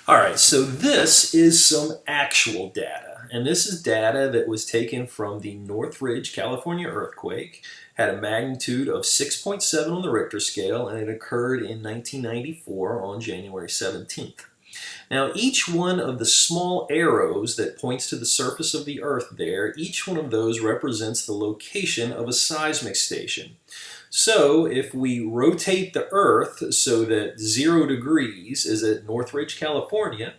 All right, so this is some actual data, and this is data that was taken from the Northridge, California earthquake. Had a magnitude of 6.7 on the Richter scale, and it occurred in 1994 on January 17th. Now, each one of the small arrows that points to the surface of the Earth there, each one of those represents the location of a seismic station. So if we rotate the Earth so that 0 degrees is at Northridge, California,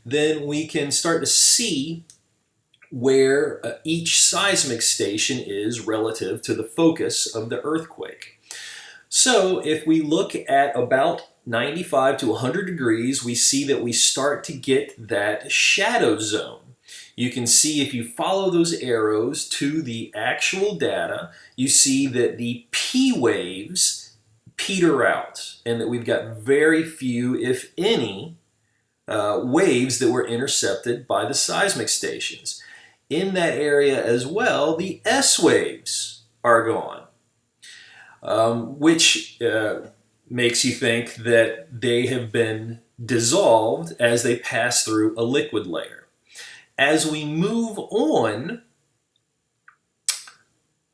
then we can start to see where each seismic station is relative to the focus of the earthquake. So if we look at about 95 to 100 degrees, we see that we start to get that shadow zone. You can see if you follow those arrows to the actual data, you see that the P waves peter out and that we've got very few, if any, waves that were intercepted by the seismic stations. In that area as well, the S waves are gone, which makes you think that they have been dissolved as they pass through a liquid layer. As we move on,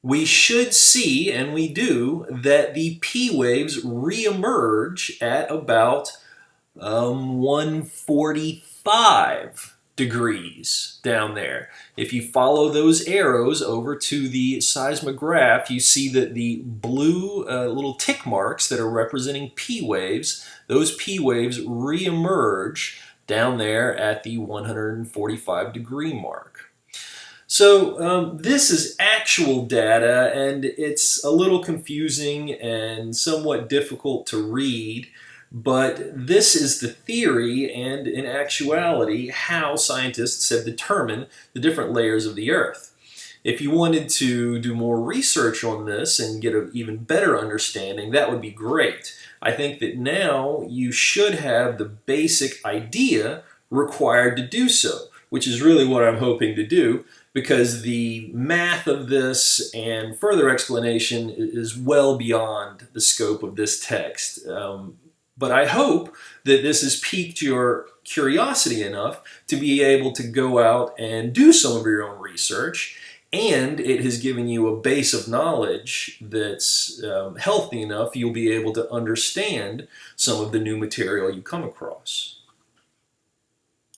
we should see, and we do, that the P waves reemerge at about 145 degrees down there. If you follow those arrows over to the seismograph, you see that the blue little tick marks that are representing P waves, those P waves reemerge down there at the 145 degree mark. So this is actual data, and it's a little confusing and somewhat difficult to read, but this is the theory and, in actuality, how scientists have determined the different layers of the Earth. If you wanted to do more research on this and get an even better understanding, that would be great. I think that now you should have the basic idea required to do so, which is really what I'm hoping to do, because the math of this and further explanation is well beyond the scope of this text. But I hope that this has piqued your curiosity enough to be able to go out and do some of your own research, and it has given you a base of knowledge that's healthy enough you'll be able to understand some of the new material you come across.